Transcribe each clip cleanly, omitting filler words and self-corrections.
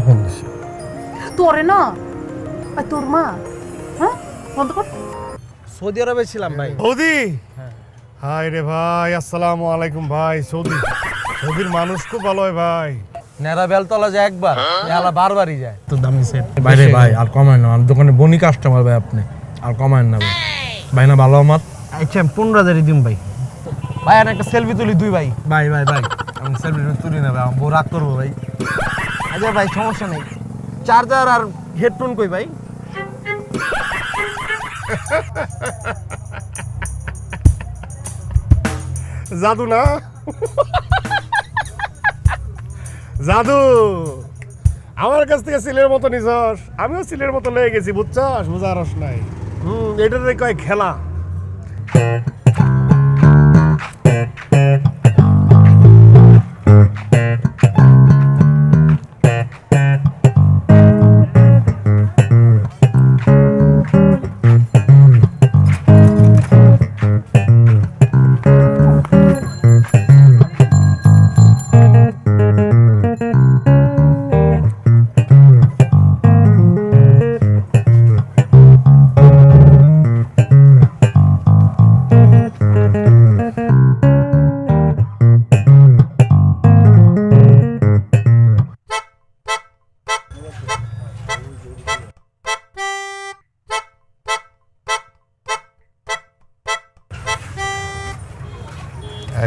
Phone দিছে। তোরে না আর তোর মা, হ্যাঁ বন্ধ কর। সৌদি আরবে ছিলাম ভাই। সৌদি? হাই রে ভাই, আসসালামু আলাইকুম ভাই। সৌদির মানুষ খুব ভালো হয় ভাই। নেরা বেলতলা যায় একবার, এলা বারবারই যায়। তো দামি সেট বাইরে ভাই, আর কমায় না। আমার দোকানে বনি কাস্টমার ভাই, আপনি আর কমায় না ভাই। ভাই না ভালো আমার। আচ্ছা 15,000 দিম ভাই। ভাই আর একটা সেলফি তুলি দুই ভাই। ভাই ভাই ভাই আমি সেলফি তুলি না ভাই, আমার বউ রাগ করবো ভাই। আচ্ছা ভাই সমস্যা নেই। চার্জার আর হেডফোন কই ভাই? জাদু না? জাদু আমার কাছ থেকে সিলের মতো নিছস, আমিও সিলের মতো লেগে গেছি, বুঝছস? বুঝার রস নাই। এটারে কয় খেলা।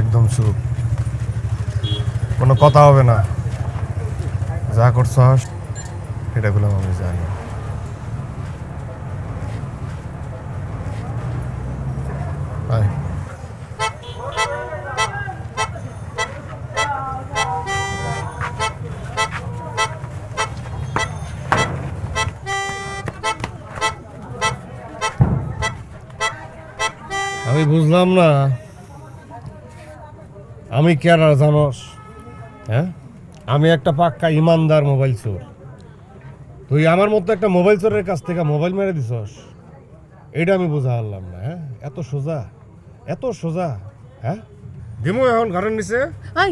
একদম চুপ, কোনো কথা হবে না। যা করছস এটা গুলো আমি জানি। আয়। আমি বুঝলাম না আমি কে আর জানোস? হ্যাঁ, আমি একটা পাক্কা ইমানদার মোবাইল চোর। তুই আমার মতো একটা মোবাইল চোরের কাছ থেকে মোবাইল মেরে দিছস, এটা আমি বুঝা পারলাম না। হ্যাঁ, এত সোজা, এত সোজা। হ্যাঁ, দিমু এখন ঘরের নিচে। আই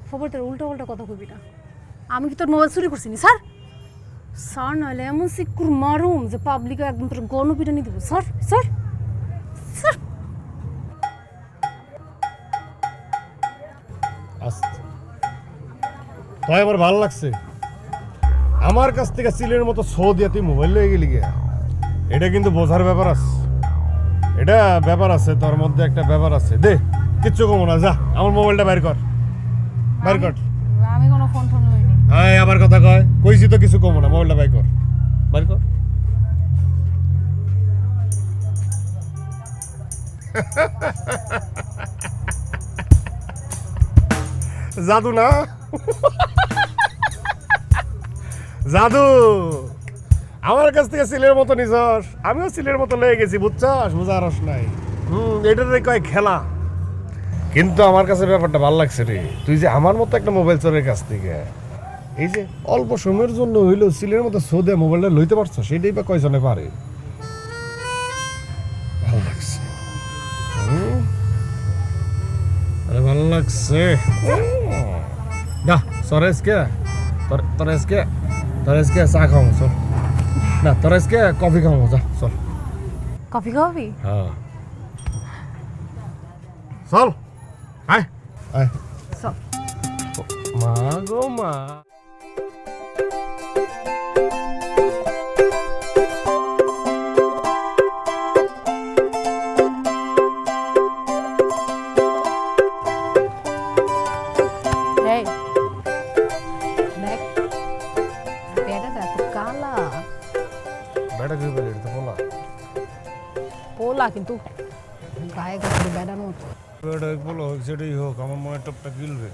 খবরদার উল্টা উল্টা কথা কইবি না। আমি কি তোর মোবাইল চুরি করছি নি স্যার? স্যার নাহলে এমন সিকুর মারুম যে পাবলিকে একদম তোর গণপিটানি দিব। স্যার স্যার স্যার আস্তে। তাই আমার ভালো লাগছে, আমার কাছ থেকে সিলের মতো শো দিয়ে তুই মোবাইল লয়ে গেলি গিয়া। এটা কিন্তু বোঝার ব্যাপার আছে, এটা ব্যাপার আছে, তোর মধ্যে একটা ব্যাপার আছে। দে, কিচ্ছু কমো না, যা আমার মোবাইলটা বাইর কর, বাইর কর। আমি কোনো ফোন ফোন লইনি। হ্যাঁ, আবার কথা কয়, কইছি তো কিছু কমো না, মোবাইলটা বাইর কর, বাইর কর। জাদু না? জাদু আমার কাছ থেকে সিলের মতো নিছস, আমিও সিলের মতো লেগে গেছি, বুঝছস? বুঝার রস নাই। এটারে কয় খেলা। কিন্তু আমার কাছে ব্যাপারটা ভালো লাগছে রে, তুই যে আমার মতো একটা মোবাইল চোরের কাছ থেকে এই যে অল্প সময়ের জন্য হইলো সিলের মতো সৌদে মোবাইলটা লইতে পারছো, সেটাই বা কয়জনে পারে। ভালো লাগছে, আরে ভালো লাগছে। না সর আজকে তোর আজকে চা খাওয়া চল না, তোর আজকে কফি খাওয়া, যা চল। কফি খাওয়াবি? হ্যাঁ চল, আয় আয়। চল। মা গো মা। এই দেখ বেড়াটা তো কালা। বেটা কি বলে, এটা তো বলা পোলা কিন্তু গায়ে গায়ে বেড়ানো মতো। বেটা বলো সেটাই হোক, আমার মনে টপটা গিলবে।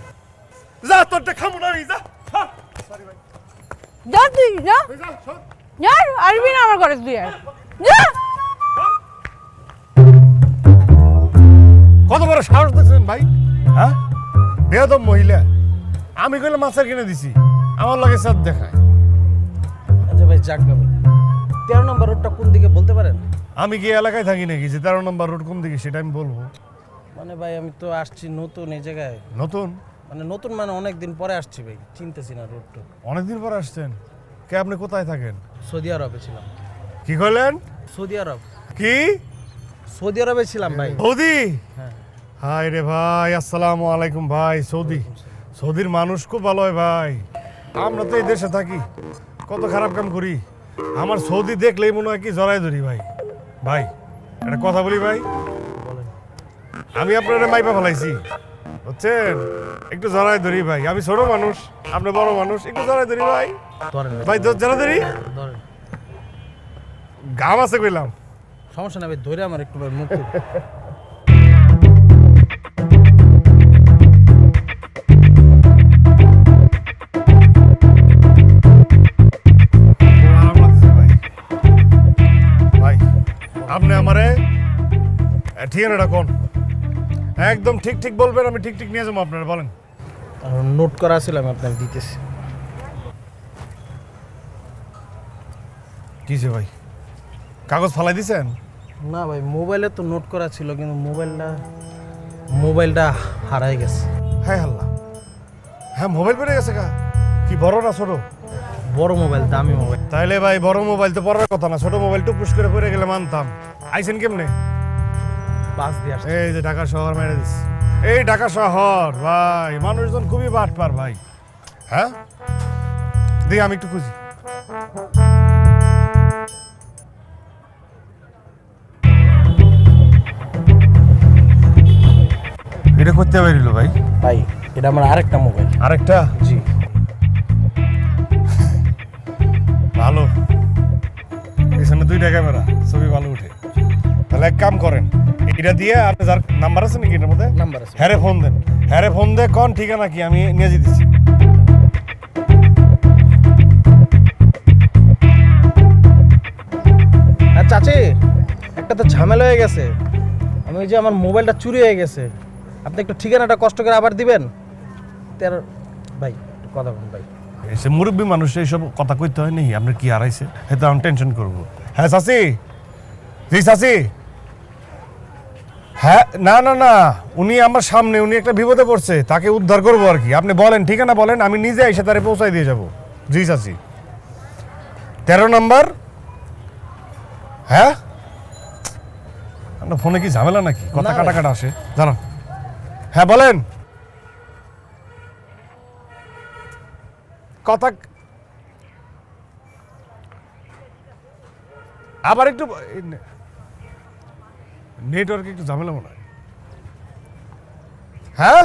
যা তোরটা খামু না, যা। সরি ভাই, যা তুই যা, যা সর। যা আসবি না আমার ঘরে তুই আর যা। কত বড় সাহস দেখছেন ভাই? হ্যাঁ, বেয়াদব মহিলা। আমি কইলে মাছের কিনে দিছি, আমার লাগে সাথ দেখায়। আচ্ছা ভাই যাক ভাই, 13 নম্বর রোডটা কোন দিকে বলতে পারেন? আমি কি এলাকায় থাকি নাকি যে 13 নম্বর রোড কোন দিকে সেটা আমি বলবো? মানে ভাই আমি তো আসছি নতুন এই জায়গায়। নতুন? মানে নতুন মানে অনেক দিন পরে আসছি ভাই, চিনতেছি না রোডটা। অনেকদিন পর আসছেন। কে আপনি কোথায় থাকেন? সৌদি আরবে ছিলাম। কি করলেন? সৌদি আরব। কি? সৌদি আরবে ছিলাম ভাই। সৌদি? হ্যাঁ। হাই রে ভাই, আসসালামু আলাইকুম ভাই। সৌদির মানুষ খুব ভালো হয় ভাই। আমরা তো এই দেশে থাকি, কত খারাপ কাম করি। আমার সৌদি দেখলেই মনে হয় কি জড়াই ধরি ভাই। ভাই একটা কথা বলি ভাই, বলেন। আমি আপনার মাইপা ফেলাইছি বুঝছেন, একটু জড়াই ধরি ভাই। আমি ছোট মানুষ, আপনি বড় মানুষ, একটু জড়াই ধরি ভাই। ধরেন ভাই জড়াই ধরি, ধরেন। গাম আছে কইলাম। সমস্যা না ভাই, ধরে আমার একটু ভাই মুখ টুক। ভাই আপনি আমারে ঠিকানাটা কোন, একদম ঠিক ঠিক বলবেন, আমি ঠিক ঠিক নিয়ে যাবো। আপনারা বলেন। নোট করা ছিল, আমি আপনাকে দিতেছি। কিসে ভাই, কাগজ ফালাই দিছেন? না ভাই, মোবাইলে তো নোট করা ছিল, কিন্তু মোবাইলটা হারাই গেছে। হ্যাঁ হাল্লা, হ্যাঁ মোবাইল পড়ে গেছে কা? কি বড় না ছোট? বড় মোবাইল, দামি মোবাইল। তাইলে ভাই বড় মোবাইল তো পড়ার কথা না, ছোট মোবাইল টুকুস করে পড়ে গেলে মানতাম। আইছেন কেমনে? বাস দিয়ে আসছে। এই যে ঢাকা শহর মেরে দিস, এই ঢাকা শহর ভাই, মানুষজন খুবই বাটপার ভাই। হ্যাঁ দিই আমি একটু খুঁজি। এটা করতে পারিল ভাই? ভাই এটা আমার আরেকটা মোবাইল। আরেকটা? জি। ভালো, পিছনে 2টা ক্যামেরা, ছবি ভালো উঠে। তাহলে এক কাম করেন, এটা দিয়ে আপনি যার নাম্বার আছে নাকি এটার মধ্যে? নাম্বার আছে। হ্যারে ফোন দেন, হ্যারে ফোন দে কোন ঠিকানা কি, আমি নিয়ে যেতেছি। আর চাচি, একটা তো ঝামেলা হয়ে গেছে। আমি ওই যে আমার মোবাইলটা চুরি হয়ে গেছে, আপনি একটু ঠিকানাটা কষ্ট করে আবার দিবেন। ভাই একটু কথা বলুন ভাই। এসে মুরব্বী মানুষ, এইসব কথা কইতে হয় নাকি? আপনার কি হারাইছে? হয়তো আমি টেনশন করবো। হ্যাঁ চাচি, জি চাচি। হ্যাঁ না না না, উনি আমার সামনে, উনি একটা বিপদে পড়ছে, তাকে উদ্ধার করবো আর কি। আপনি বলেন ঠিকানা বলেন, আমি নিজে এসে তারে পৌঁছাই দিয়ে যাব। জি চাচি, 13 নম্বর। হ্যাঁ আপনার ফোনে কি ঝামেলা নাকি? কথা না কাটা ভাই। কাটা আসে জানো। হ্যাঁ বলেন কথা, আবার একটু নেটওয়ার্ক একটু ঝামেলা মনে হয়। হ্যাঁ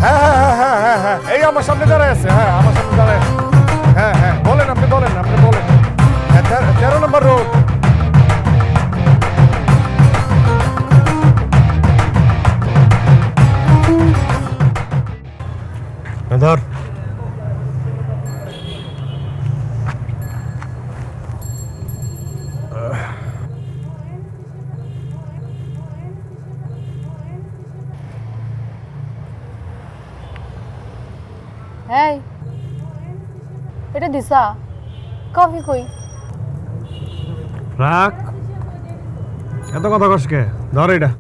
হ্যাঁ হ্যাঁ হ্যাঁ হ্যাঁ হ্যাঁ, এই আমার সামনে দাঁড়ায় আছে। হ্যাঁ আমার সামনে দাঁড়ায় আছে। হ্যাঁ হ্যাঁ বলেন, আপনি বলেন, আপনি বলেন। হ্যাঁ 13 নম্বর রোড। ধর এই এটা দিশা কফি কই? রাখ, এত কথা কস কে? ধর এটা।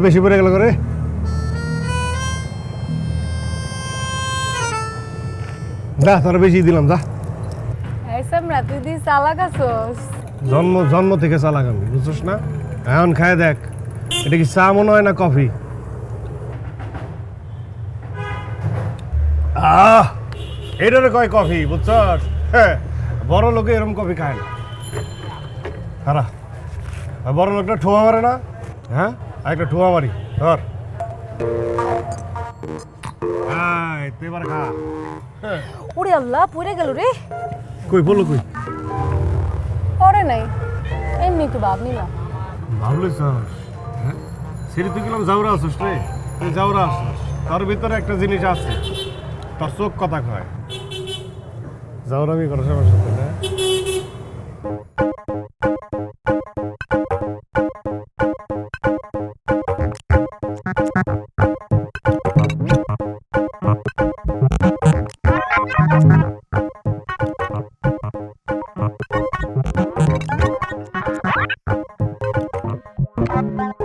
বেশি পড়ে গেল করে। যা তোর বেশি দিলাম, যা। এই সামরা তুই দি চালাক আছস। জন্ম থেকে চালাক আমি, বুঝছিস না? এখন খায় দেখ, এটা কি চা মনে হয় না কফি? এটারে কয় কফি, বুঝছস? হ্যাঁ, বড় লোকে এরকম কফি খায় না। খারা বড় লোকটা ঠোয়া মারে না? হ্যাঁ একটা ঠোয়া মারি, ধর। তুই এবার খা। ওরে আল্লাহ, পড়ে গেল রে। কই বলো কই? পড়ে নাই, এমনি একটু ভাব নিলাম। ভাবলিস? হ্যাঁ সেটি তুই গেলাম যাওরা আসছিস রে, তুই যাওরা আসছিস, তার ভিতরে একটা জিনিস আছে, তোর চোখ কথা কয়। যাওরামি করো সবার সাথে না?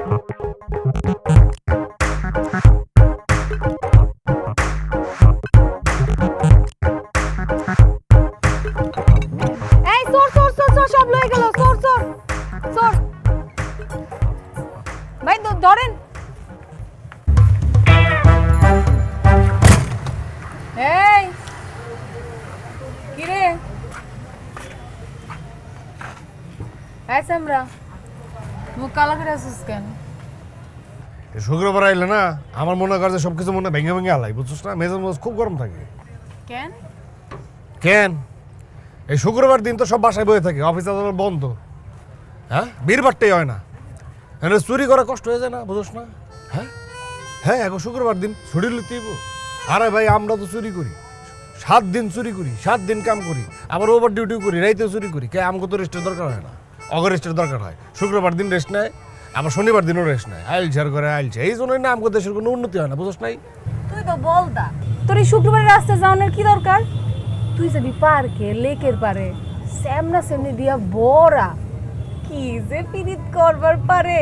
এই চোর চোর চোর চোর সব লয়ে গেল চোর চোর চোর ভাই ধরেন এই কিরে এই সামরা মুখ কালা করে আসিস কেন এই শুক্রবার আইলে না আমার মনে করে যে সবকিছু মনে ভেঙে ভেঙে আলাই বুঝছিস না মেজাজ মেজাজ খুব গরম থাকে কেন কেন এই শুক্রবার দিন তো সব বাসায় বয়ে থাকে অফিস আদালত বন্ধ হ্যাঁ বীরবারটাই হয় না এখানে চুরি করা কষ্ট হয়ে যায় না বুঝোস না হ্যাঁ হ্যাঁ এখন শুক্রবার দিন ছুটি লিতেইব আরে ভাই আমরা তো চুরি করি 7 দিন চুরি করি 7 দিন কাম করি আবার ওভার ডিউটিও করি রাইতেও চুরি করি কে আমাকে তো রেস্টের দরকার হয় না অগর রেস্টের দরকার হয় শুক্রবার দিন রেস্ট নেয় আবার শনিবার দিনও রেস্ট নেয় আইলছার করে আইলছে এই জন্যই না আমাকে দেশের কোনো উন্নতি হয় না বুঝোস নাই তুই তো বলদা তোর এই শুক্রবারের রাস্তায় যাওয়ানোর কি দরকার তুই যাবি পার্কে লেকের পারে সামনা সামনি দিয়া বড়া কি যে পিরিত করবার পারে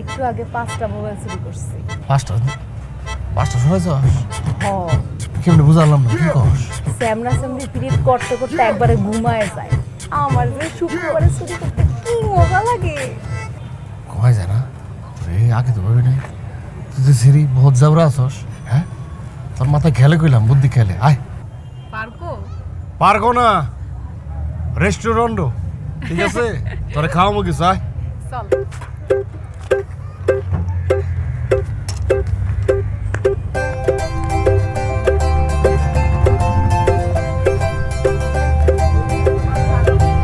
একটু আগে 5টা মোবাইল চুরি করছি পাঁচটা শুনেছ হ কেমনি বুঝালাম না কি কস সামনা সামনি পিরিত করতে করতে একবারে ঘুমায় যায় আমার যে শুক্রবারে চুরি করতে কি মজা লাগে কমাই যায় না রে আগে তো ভাবি নাই তুই তো সিরি বহুত জাবরা আছস হ্যাঁ তোর মাথায় খেলে কইলাম বুদ্ধি খেলে আয় পার্কো পারকো না রেস্টুরেন্ট ঠিক আছে তোরে খাওয়াবো কিছু আয় চল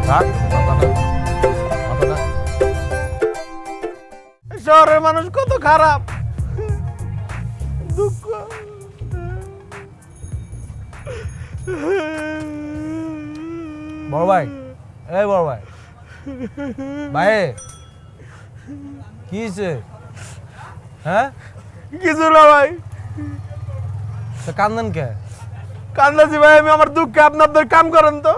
থাক মাথাটা মাথাটা শহরের মানুষ কত খারাপ দুঃখ বড় ভাই এই বড় ভাই ভাই কি হয়েছে হ্যাঁ কিছু না ভাই তো কান্দেন কে কান্দাছি ভাই আমি আমার দুঃখে আপনাদের কাম করেন তো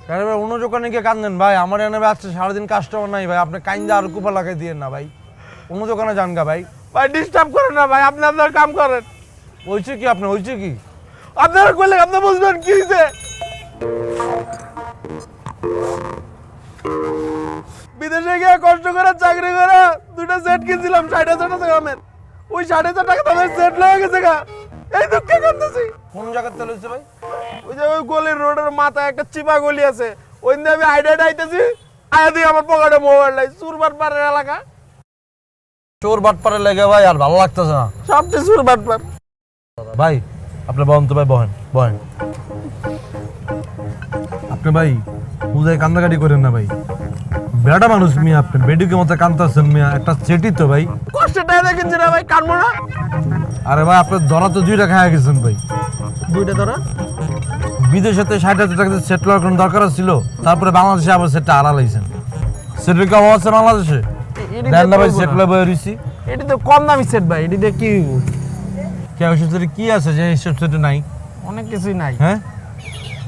কেন ভাই অন্য দোকানে গিয়ে কান্দেন ভাই আমার এনে ভাই আজকে সারাদিন কাস্টমার নাই ভাই আপনি কাইন্দা আর কুপা লাগাই দিয়েন না ভাই অন্য দোকানে যান গা ভাই ভাই ডিস্টার্ব করেন না ভাই আপনি আপনার কাম করেন হয়েছে কি আপনি হয়েছে কি আপনারা কইলে আপনি বুঝবেন কি হয়েছে বিদেশে গিয়ে কষ্ট করে চাকরি করে 2টা সেট কিনছিলাম 60,000 টাকা দামের ওই 60,000 টাকা দামের সেট লয়ে গেছে গা এই দুঃখে কাঁদতেছি কোন জায়গাতে লইছে ভাই ওই যে ওই গলির রোডের মাথায় একটা চিপা গলি আছে ওই দিয়ে আমি আইডিয়া আইতেছি আয়া দিয়ে আমার পকেটে মোবাইল নাই সুরবাট পাড়ের এলাকা চোর বাটপারে লেগে ভাই আর ভালো লাগতেছে না সবটি সুরবাট পাড় ভাই আপনি বহন তো ভাই বহেন বহেন আপনি ভাই পূজায় কান্দাকাটি করেন না ভাই বেড়া মানুষ মিয়া আপনি বেডিকে মতো কান্দাছেন মিয়া একটা চেটি তো ভাই কষ্টটা দেখেছি না ভাই কানবো না আরে ভাই আপনার ধরা তো 2টা খায়া গেছেন ভাই 2টা ধরা বিদেশেতে 60,000 টাকা সেট করার কোনো দরকার ছিল তারপরে বাংলাদেশে আবার সেটটা আড়ালাইছেন সেটের কি অবস্থা বাংলাদেশে দেন না ভাই সেট লয়ে বয়ে রইছি এটি তো কম দামি সেট ভাই এটি দিয়ে কি হইব? কে ওই সেটে কি আছে যে এই সেটে নাই অনেক কিছুই নাই হ্যাঁ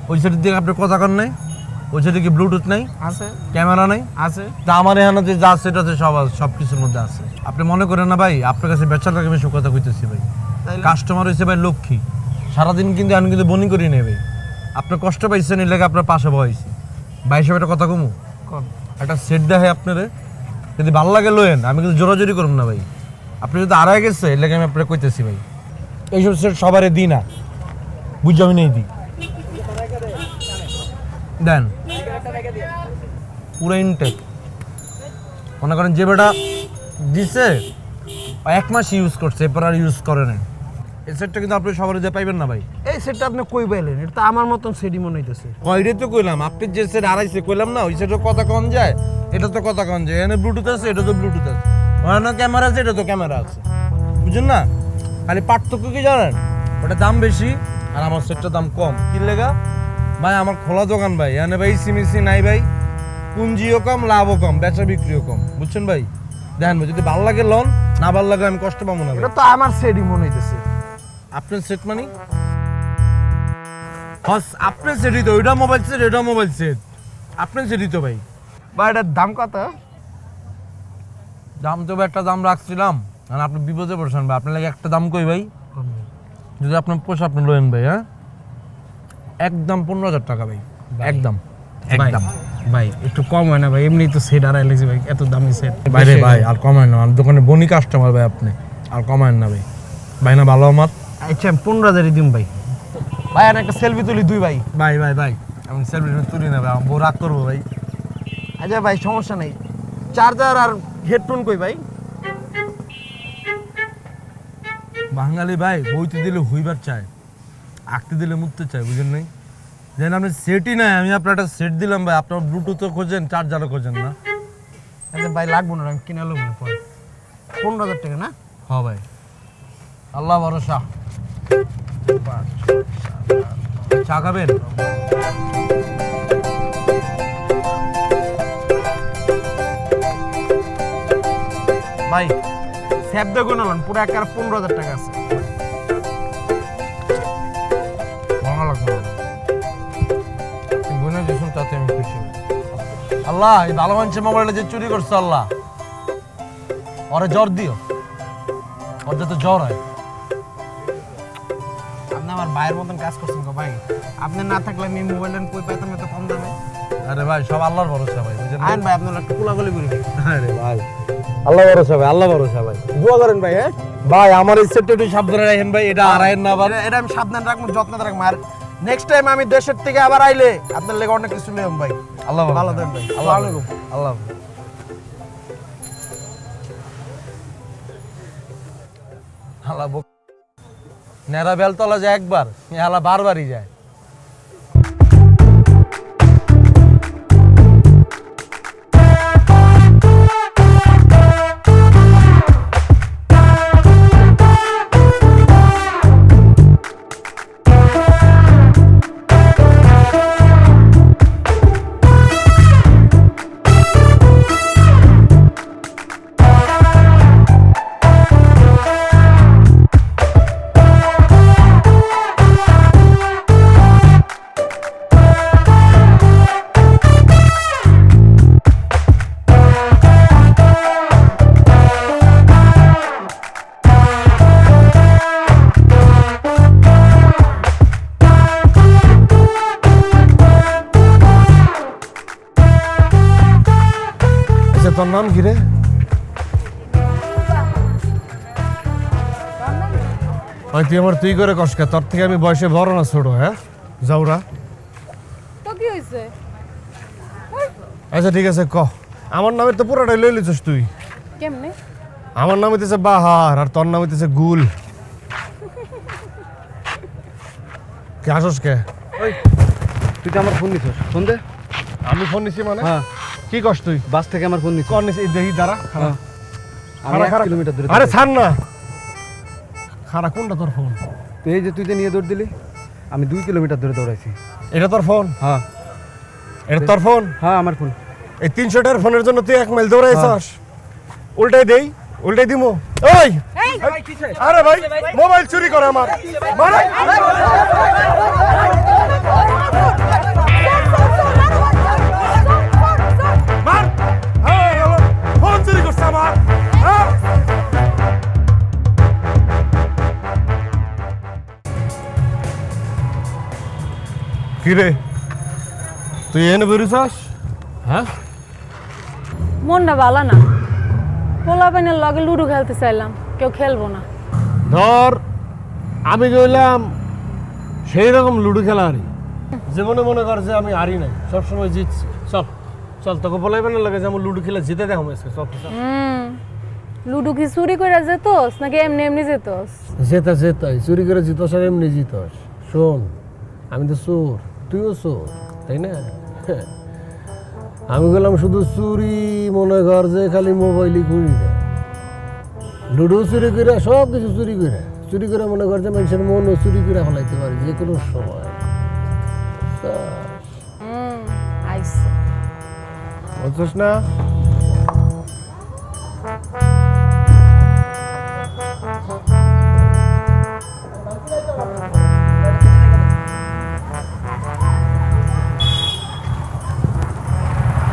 ওই সেটের দিকে আপনি কথা কর নাই ওই সেটে কি ব্লুটুথ নাই আছে ক্যামেরা নাই আছে তা আমার এখানে যে যা সেট আছে সব কিছুর মধ্যে আছে আপনি মনে করেন না ভাই আপনার কাছে বেচার লাগে আমি কথা কইতেছি ভাই তাইলে? কাস্টমার হয়েছে ভাই লক্ষ্মী সারাদিন কিন্তু আমি কিন্তু বনি করি নেই ভাই আপনার কষ্ট পাইছেন এই লেগে আপনার পাশে বয়সি ভাই হিসেবে একটা কথা কমু কম একটা সেট দেখে আপনারে যদি ভালো লাগে লোয়েন আমি কিন্তু জোরাজোরি করব না ভাই আপনি যদি আড়াই গেছে এই লেগে আমি আপনার কইতেছি ভাই এইসব সেট সবারে দিই না বুঝছি আমি নেই দিই দেন পুরো ইনটেক মনে করেন যে বেটা দিছে 1 মাস ইউজ করছে এরপর আর ইউজ করে না এই সেটটা কিন্তু আপনি সবারই যে পাইবেন না ভাই এই সেটটা আপনি কই পাইলেন এটা তো আমার মতন সেটই মনে হইতেছে কয়রে তো কইলাম আপনি যে সেট আড়াইছে কইলাম না ওই সেটও কথা কম যায় এটা তো কথা কম যায় এখানে ব্লুটুথ আছে এটা তো ব্লুটুথ আছে ওখানে ক্যামেরা আছে এটা তো ক্যামেরা আছে বুঝছেন না খালি পার্থক্য কি জানেন ওটা দাম বেশি আর আমার সেটটার দাম কম কি লেগা ভাই আমার খোলা দোকান ভাই এখানে ভাই সিমিসি নাই ভাই পুঞ্জিও কম লাভও কম বেচা বিক্রিও কম বুঝছেন ভাই দেখেন ভাই যদি ভালো লাগে লোন না ভালো লাগে আমি কষ্ট পাবো না ভাই। এটা তো আমার সেটই মনে হইতেছে আপনার সেট মানে হস আপনার সেটই তো ওইটা মোবাইল সেট এটা মোবাইল সেট আপনার সেটই তো ভাই ভাই এটার দাম কত দাম তো একটা দাম রাখছিলাম, আর আপনি বিপদে পড়ছেন ভাই। আপনার লাগে একটা দাম কই ভাই, যদি আপনার পোষা আপনি লোয়েন ভাই। হ্যাঁ, একদম 15,000 টাকা ভাই, একদম একদম। ভাই একটু কম হয় না ভাই? এমনি তো সেট আড়াই লাগছে ভাই, এত দামি সেট। ভাই ভাই আর কমায় না, আমার দোকানে বনি কাস্টমার ভাই আপনি, আর কমায় না ভাই। ভাই না ভালো আমার। আচ্ছা আমি 15,000 দিন ভাই। ভাই আর একটা সেলফি তুলি দুই ভাই। ভাই ভাই ভাই আমি সেলফি তুলি না ভাই, আমার বউ রাগ করবো ভাই। আচ্ছা ভাই সমস্যা নেই, চার্জার আর হেডফোন কই ভাই? বাঙালি ভাই বইতে দিলে হইবার চায়, আঁকতে দিলে মুততে চায়, বুঝেন নাই? যেন আপনি সেটই নাই, আমি আপনার একটা সেট দিলাম ভাই, আপনার ব্লুটুথও খোঁজেন, চার্জারও খোঁজেন না। আচ্ছা ভাই লাগবো না, আমি কিনে নেবো পরে। 15,000 টাকা না? হ্যাঁ ভাই। আল্লাহ ভরসা। চা খাবেন? ভাই স্যাপ দেখো না পুরো একার 15,000 টাকা আছে। ভালো লাগবে না। গুনে দিয়েছেন তাতে আমি খুশি। আল্লাহ এই ভালো মানুষের মোবাইলটা যে চুরি করছে, আল্লাহ ওরে জ্বর দিও, ওর যাতে জ্বর হয়। আপনি আমার ভাইয়ের মতন কাজ করছেন গো ভাই, আপনি না থাকলে আমি মোবাইলটা কই পাইতাম এত কম দামে? আরে ভাই সব আল্লাহর ভরসা ভাই, বুঝেন? আইন ভাই আপনার একটা কুলাগুলি করে দিই। আরে ভাই আল্লাহ ভরসা ভাই, আল্লাহ ভরসা ভাই। দোয়া করেন ভাই। হ্যাঁ ভাই আমার এই সেটটা একটু সাবধানে রাখেন ভাই, এটা হারায়েন না আবার। এটা আমি সাবধান রাখবো, যত্ন রাখবো। আর নেক্সট টাইম আমি দেশের থেকে আবার আইলে আপনার লেগে অনেক কিছু নিলাম ভাই। আল্লাহ ভালো থাকবেন ভাই। আল্লাহ আসসালামু আলাইকুম। আল্লাহ। হালা নেরা বেলতলা যায় একবার, হালা বারবারই যায়। তোর নাম কি রে? ওই তুই আমার তুই করে কষ্ট, তোর থেকে আমি বয়সে বড় না ছোট? হ্যাঁ যাওরা। তো কি হয়েছে? আচ্ছা ঠিক আছে ক, আমার নামে তো পুরোটাই লই লিছিস তুই। কেমনে? আমার নাম হইতেছে বাহার আর তোর নাম হইতেছে গুল। কে আসস কে? তুই তো আমার ফোন নিছিস, ফোন দে। আমি ফোন নিছি মানে? হ্যাঁ, কি কষ্ট তুই? বাস থেকে আমার ফোন নিছিস। কর নিছি দেখি দাঁড়া। হ্যাঁ, আমি 1 কিলোমিটার দূরে। আরে ছাড় না, খারা কোনটা তোর ফোন? তুই এই যে তুই যে নিয়ে দৌড় দিলি, আমি 2 কিলোমিটার দূরে দৌড়াইছি। এটা তোর ফোন? হ্যাঁ এটা তোর ফোন? হ্যাঁ আমার ফোন। এই 300 টাকার ফোনের জন্য তুই 1 মাইল দৌড়াইছস? উল্টাই দেই, উল্টাই দিমু। ওই আরে ভাই মোবাইল চুরি করে আমার মারে। মার। হ্যাঁ ফোন চুরি করছে আমার। হ্যাঁ কি রে তুই এনে বেরোছস? হ্যাঁ মনটা ভালো না, পোলা পাইনের লগে লুডো খেলতে চাইলাম, কেউ খেলবো না। ধর আমি গেলাম সেই রকম লুডো খেলা হারি, যেমন মনে কর যে আমি হারি নাই, সবসময় জিতছি। চল চল তোকে বলাইবে না লাগে যে আমি লুডো খেলে জিতে দেখাম আজকে। চল লুডো কি চুরি করে যেতস নাকি এমনি এমনি যেতস? জেতা জেতাই চুরি করে জিতস আর এমনি জিতস। শোন আমি তো চোর, তুইও চোর তাই না? আমি গেলাম শুধু চুরি, মনে কর যে খালি মোবাইলই করি না, লুডো চুরি করে সব কিছু চুরি করে মনে কর যে মানুষের মনও চুরি করে ফেলাইতে পারি যে কোনো সময়। আইসে বুঝছিস না?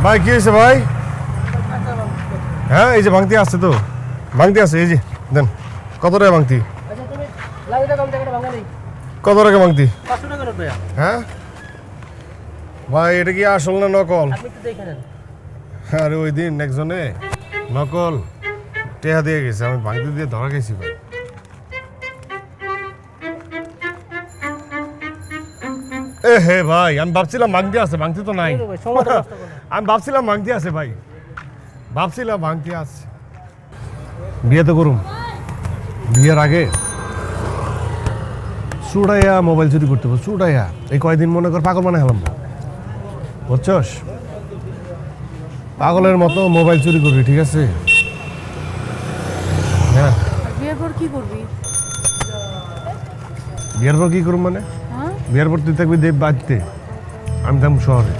ভাই কি হয়েছে ভাই? হ্যাঁ এই যে ভাঙতি আছে তো, ভাঙতি আছে এই যে দেন। কত টাকা ভাঙতি? কত টাকা ভাঙতি? হ্যাঁ ভাই এটা কি আসল না নকল? আরে ওই দিন একজনে নকল টেহা দিয়ে গেছে, আমি ভাঙতি দিয়ে ধরা গেছি ভাই। এ হে ভাই আমি ভাবছিলাম ভাঙতি আছে, ভাঙতি তো নাই। আমি ভাবছিলাম ভাঙতি আছে ভাই, ভাবছিলাম ভাঙতি আছে। বিয়ে তো করুম, বিয়ের আগে চুড়াইয়া মোবাইল চুরি করতে হবে, চুড়াইয়া। এই কয়দিন মনে কর পাগল মানে হলাম না, বুঝছস? পাগলের মতো মোবাইল চুরি করবি, ঠিক আছে? হ্যাঁ বিয়ের পর কি করবি? বিয়ের পর কি করুম মানে? হ্যাঁ বিয়ের পর তুই থাকবি দেব বাড়িতে, আমি থাকবো শহরে।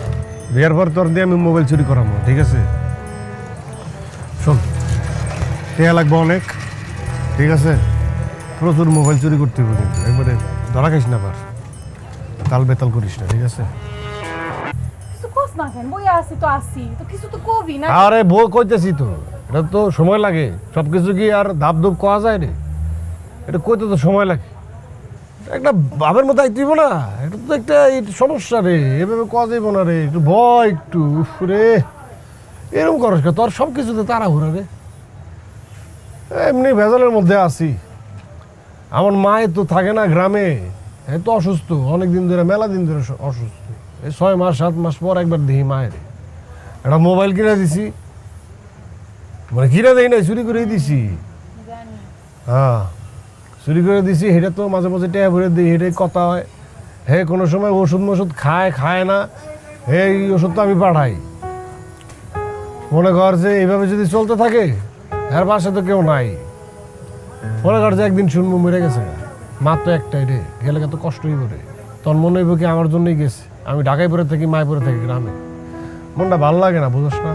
বিয়ের পর তোর দিয়ে আমি মোবাইল চুরি করাবো, ঠিক আছে? শোন, টেয়া লাগবে অনেক, ঠিক আছে? প্রচুর মোবাইল চুরি করতে হবে কিন্তু, একবারে ধরা খাইস না পার, তাল বেতাল করিস না, ঠিক আছে? কিছু কস না কেন? বই আসি তো আসি তো, কিছু তো কবি না। আরে বউ কইতেছি তো, এটা তো সময় লাগে, সব কিছু কি আর ধাপ ধুপ করা যায় রে? এটা কইতে তো সময় লাগে, একটা ভাবের মতো আইতেইব না, এটা তো একটা সমস্যা রে, এভাবে কয়া যাইব না রে, একটু ভয় একটু। উফ রে, এরকম করস কে? তোর সব কিছুতে তাড়াহুড়া রে। এমনি ভেজালের মধ্যে আছি। আমার মায়ে তো থাকে না গ্রামে, এ তো অসুস্থ অনেক দিন ধরে, মেলা দিন ধরে অসুস্থ। এই 6 মাস 7 মাস পর একবার দেখি মায়ের একটা মোবাইল কিনে দিছি, মানে কিনে দেই নাই, চুরি করে দিছি। হ্যাঁ চুরি করে দিছি, সেটা তো মাঝে মাঝে টেয়া ভরে দিই, সেটাই কথা হয়। হে কোনো সময় ওষুধ মষুধ খায় না, হে এই ওষুধ তো আমি পাঠাই। মনে কর যে এইভাবে যদি চলতে থাকে, এর পাশে তো কেউ নাই। মনে কর যে একদিন শুনবো মরে গেছে, মাত্র একটাই রে, গেলে কত কষ্টই করে। তোর মনে হইব কি আমার জন্যই গেছে, আমি ঢাকায় পরে থাকি, মায় পরে থাকি গ্রামে, মনটা ভালো লাগে না, বুঝছ না?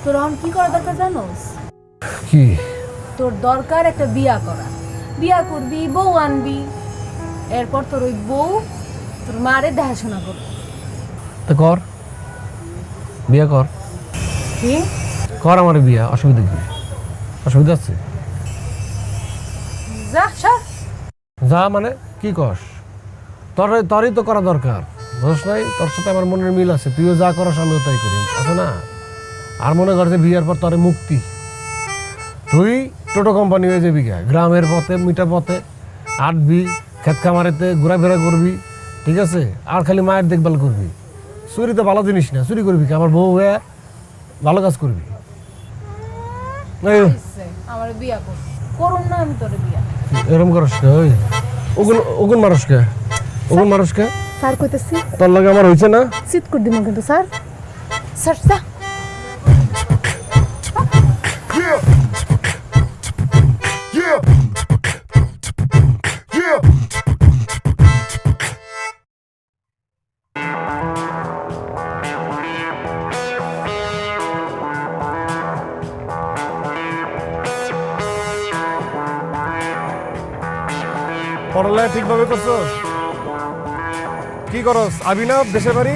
তোর এখন কি করা দরকার জানোস? কি তোর দরকার একটা বিয়া করা। বিয়া করবি, বউ আনবি, এরপর তোর ওই বউ তোর মারে দেখাশোনা করবে। তো কর, বিয়ে কর, কি কর আমার বিয়া, অসুবিধা কি? অসুবিধা আছে? যা সর। যা মানে কি কস? তোরই তো করা দরকার, বুঝছ নাই? তোর সাথে আমার মনের মিল আছে, তুইও যা করস আমিও তাই করি, আছে না? আর মনে কর যে বিয়ের পর তোরে মুক্তি, তুই টোটো কোম্পানি হয়ে যাবি গা, গ্রামের পথে মিটার পথে আটবি, খেত খামারেতে ঘোরাফেরা করবি, ঠিক আছে? আর খালি মায়ের দেখভাল করবি। চুরি তো ভালো জিনিস না, চুরি করবি কি? আমার বউ হয়ে ভালো কাজ করবি। এই, আমার বিয়া কর, করুন না আমি তোর বিয়া। এরম করস কে? ওই ওগুন মানুষ কে? ওগুন মানুষ কে? স্যার কইতেছি তোর লাগে আমার হয়েছে না? চিট করে দিব কিন্তু স্যার। স্যার যা। পড়ালেখা ঠিকভাবে করছস? কি করস? আবি না দেশের বাড়ি?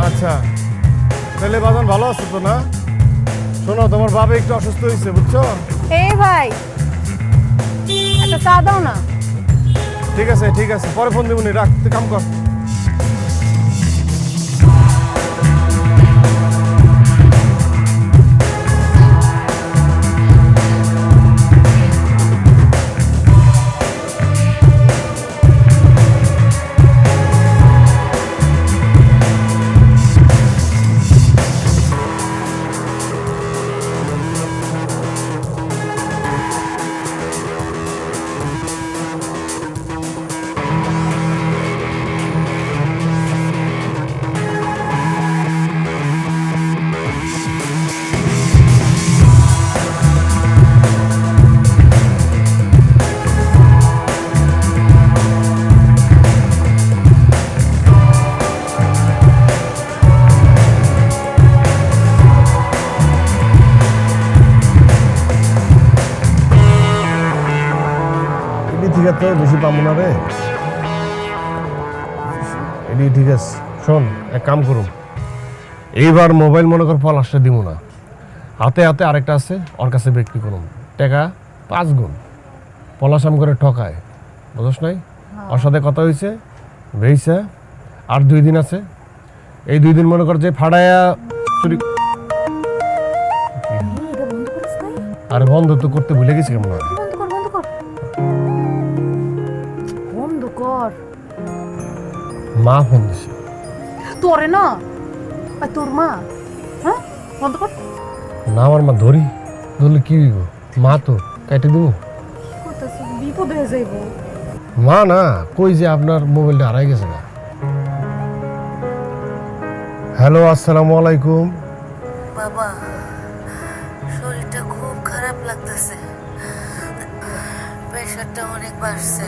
আচ্ছা, তাহলে বাজান ভালো আছো তো না? শোনো, তোমার বাবা একটু অসুস্থ হয়েছে, বুঝছো? এই ভাই একটা চা দাও না। ঠিক আছে ঠিক আছে, পরে ফোন দিবনি, রাখ, তুই কাম কর। ঠিক আছে, বেশি পাবো না রে, এটি ঠিক আছে। শোন, এক কাম করুন, এইবার মোবাইল মনে কর পলাশটা দিব না, হাতে হাতে আরেকটা আছে ওর কাছে বিক্রি করুন, টাকা 5 গুণ। পলাশ আম করে ঠকায়, বুঝছ নাই? ওর সাথে কথা হয়েছে, বেইছে আর 2 দিন আছে। এই 2 দিন মনে কর যে ফাড়ায়া চুরি। এটা বন্ধ করিস নাই? আরে বন্ধ তো করতে ভুলে গেছি কেমন হয়। বন্ধ কর, বন্ধ কর, বন্ধ কর। মা ফোন দিছে। তোরে না, আর তোর মা। হ্যাঁ, বন্ধ কর। না আমার মা ধরি, ধরলে কি হইব? মা তো কেটে দিব। করতেছিস, বিপদ হয়ে যাইব। মা না, কই যে আপনার মোবাইলটা হারাই গেছে না। হ্যালো, আসসালামু আলাইকুম। বাবা, শরীরটা খুব খারাপ লাগতেছে, প্রেশারটা অনেক বাড়ছে,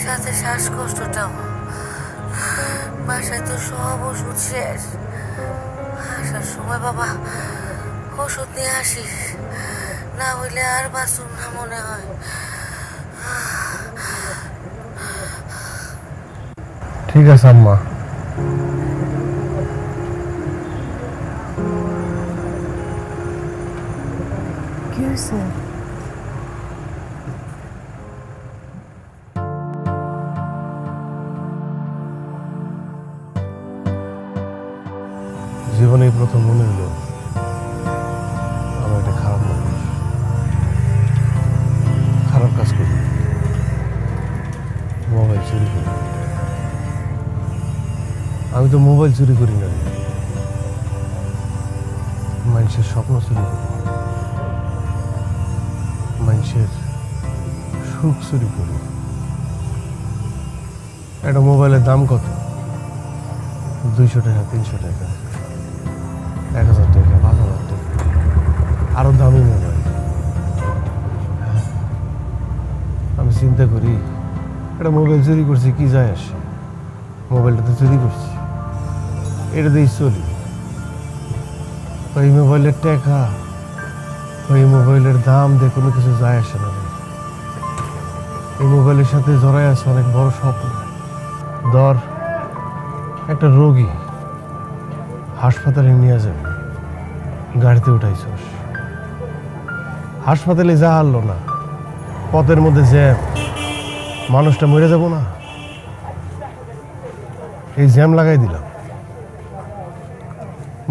সাথে শ্বাসকষ্টটাও। বাসায় তো সব ওষুধ শেষ। আসার সময় বাবা ওষুধ নিয়ে আসিস, না হইলে আর বাঁচুন না মনে হয়। ঠিক আছে আম্মা। কি হয়েছে? জীবনে এই প্রথম মনে হলো আমার একটা খারাপ মানুষ, খারাপ কাজ করি, মোবাইল চুরি করি। আমি তো মোবাইল চুরি করি না, মানুষের স্বপ্ন চুরি করি, মানুষের সুখ চুরি করি। একটা মোবাইলের দাম কত? 200 টাকা, 300 টাকা, 1000 টাকা, 5000 টাকা, আরো দামি মোবাইল। আমি চিন্তা করি, একটা মোবাইল চুরি করছি, কি যায় আসে? মোবাইলটা তো চুরি করছি, এটা দিয়েই চলি। ওই মোবাইলের টাকা, ওই মোবাইলের দাম দিয়ে কোনো কিছু যায় আসে না। এই মোবাইলের সাথে জড়াই আছে অনেক বড় স্বপ্ন। ধর একটা রোগী হাসপাতালে নিয়ে যাবে, গাড়িতে উঠাইছস, হাসপাতালে যা হারলো না, পথের মধ্যে জ্যাম, মানুষটা মরে যাব না? এই জ্যাম লাগাই দিলাম,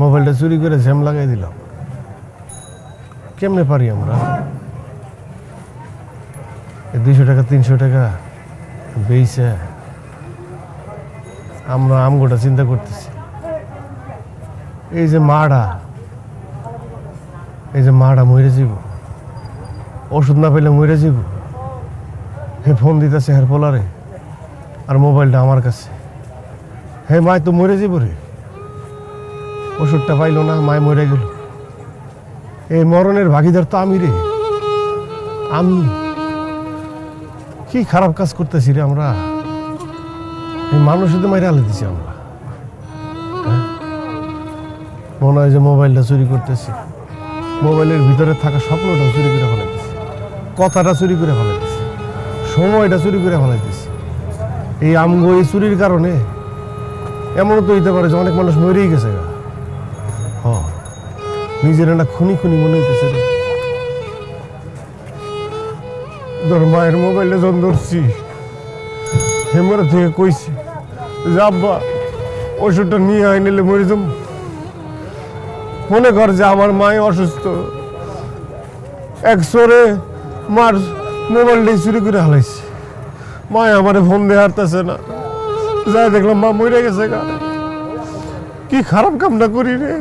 মোবাইলটা চুরি করে জ্যাম লাগাই দিলাম। কেমনে পারি আমরা? 200 টাকা, 300 টাকা বেইছে আমরা আমগোটা চিন্তা করতেছি। এই যে মাটা মরে যাব, ওষুধ না পেলে মরে যাব। হে ফোন দিতেছে হের পোলারে, আর মোবাইলটা আমার কাছে। হে মায় তো মরে যাব রে, ওষুধটা পাইল না, মায় মরে গেল। এই মরণের ভাগিদার তো আমি রে। আমি কি খারাপ কাজ করতেছি রে আমরা। এই মানুষের তো মাইরে আলে দিছি আমরা। মনে হয় যে মোবাইলটা চুরি করতেছি, মোবাইলের ভিতরে থাকা স্বপ্নটাও চুরি করে ফেলাইতেছি, কথাটা চুরি করে ফেলাইতেছি, সময়টা চুরি করে ফেলাইতেছি। এই আমগো এই চুরির কারণে এমনও তো হইতে পারে যে অনেক মানুষ মরেই গেছে গা। নিজের না খুনি খুনি মনে হইতেছে রে। ধর মায়ের মোবাইলটা যখন ধরছি, হেমরা থেকে কইছি যে আব্বা ওষুধটা নিয়ে আয়, নিলে মরে যাবো। মনে কর যে আমার মায় অসুস্থ, এক চোরে মার মোবাইলটাই চুরি করে হালাইছে। মায় আমারে ফোন দিয়ে হারতেছে না, যাই দেখলাম মা মরে গেছে গা। কি খারাপ কামটা করি রে,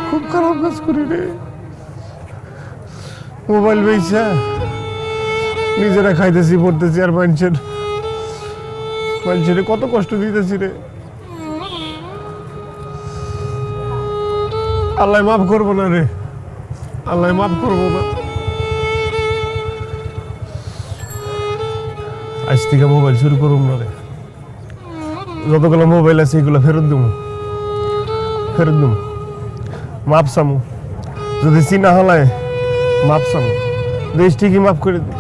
খুব খারাপ কাজ করি রে। মোবাইল বেচা নিজেরা খাইতেছি, পড়তেছি, আর মানুষের কত কষ্ট দিতেছি রে। আল্লাহ মাফ করবো না রে, আল্লাহ মাফ করবো না। আজ থেকে মোবাইল চুরি করুম না রে। যতগুলো মোবাইল আছে এগুলো ফেরত দেবো, মাপ চামু। যদি চিনা হলায় মাপ চামু, দেশ ঠিকই মাফ করে দিই।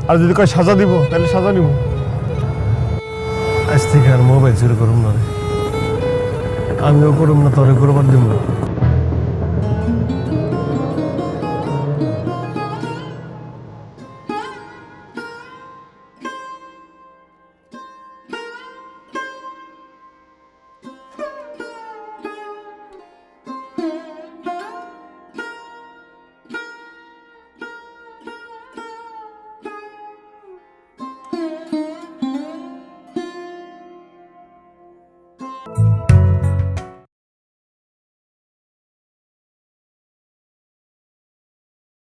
আর যদি কয় সাজা দিব তাহলে সাজা নিব। আজ থেকে আর মোবাইল চুরি করুম না রে। আমিও করুম না, তোরে করবার দিব না।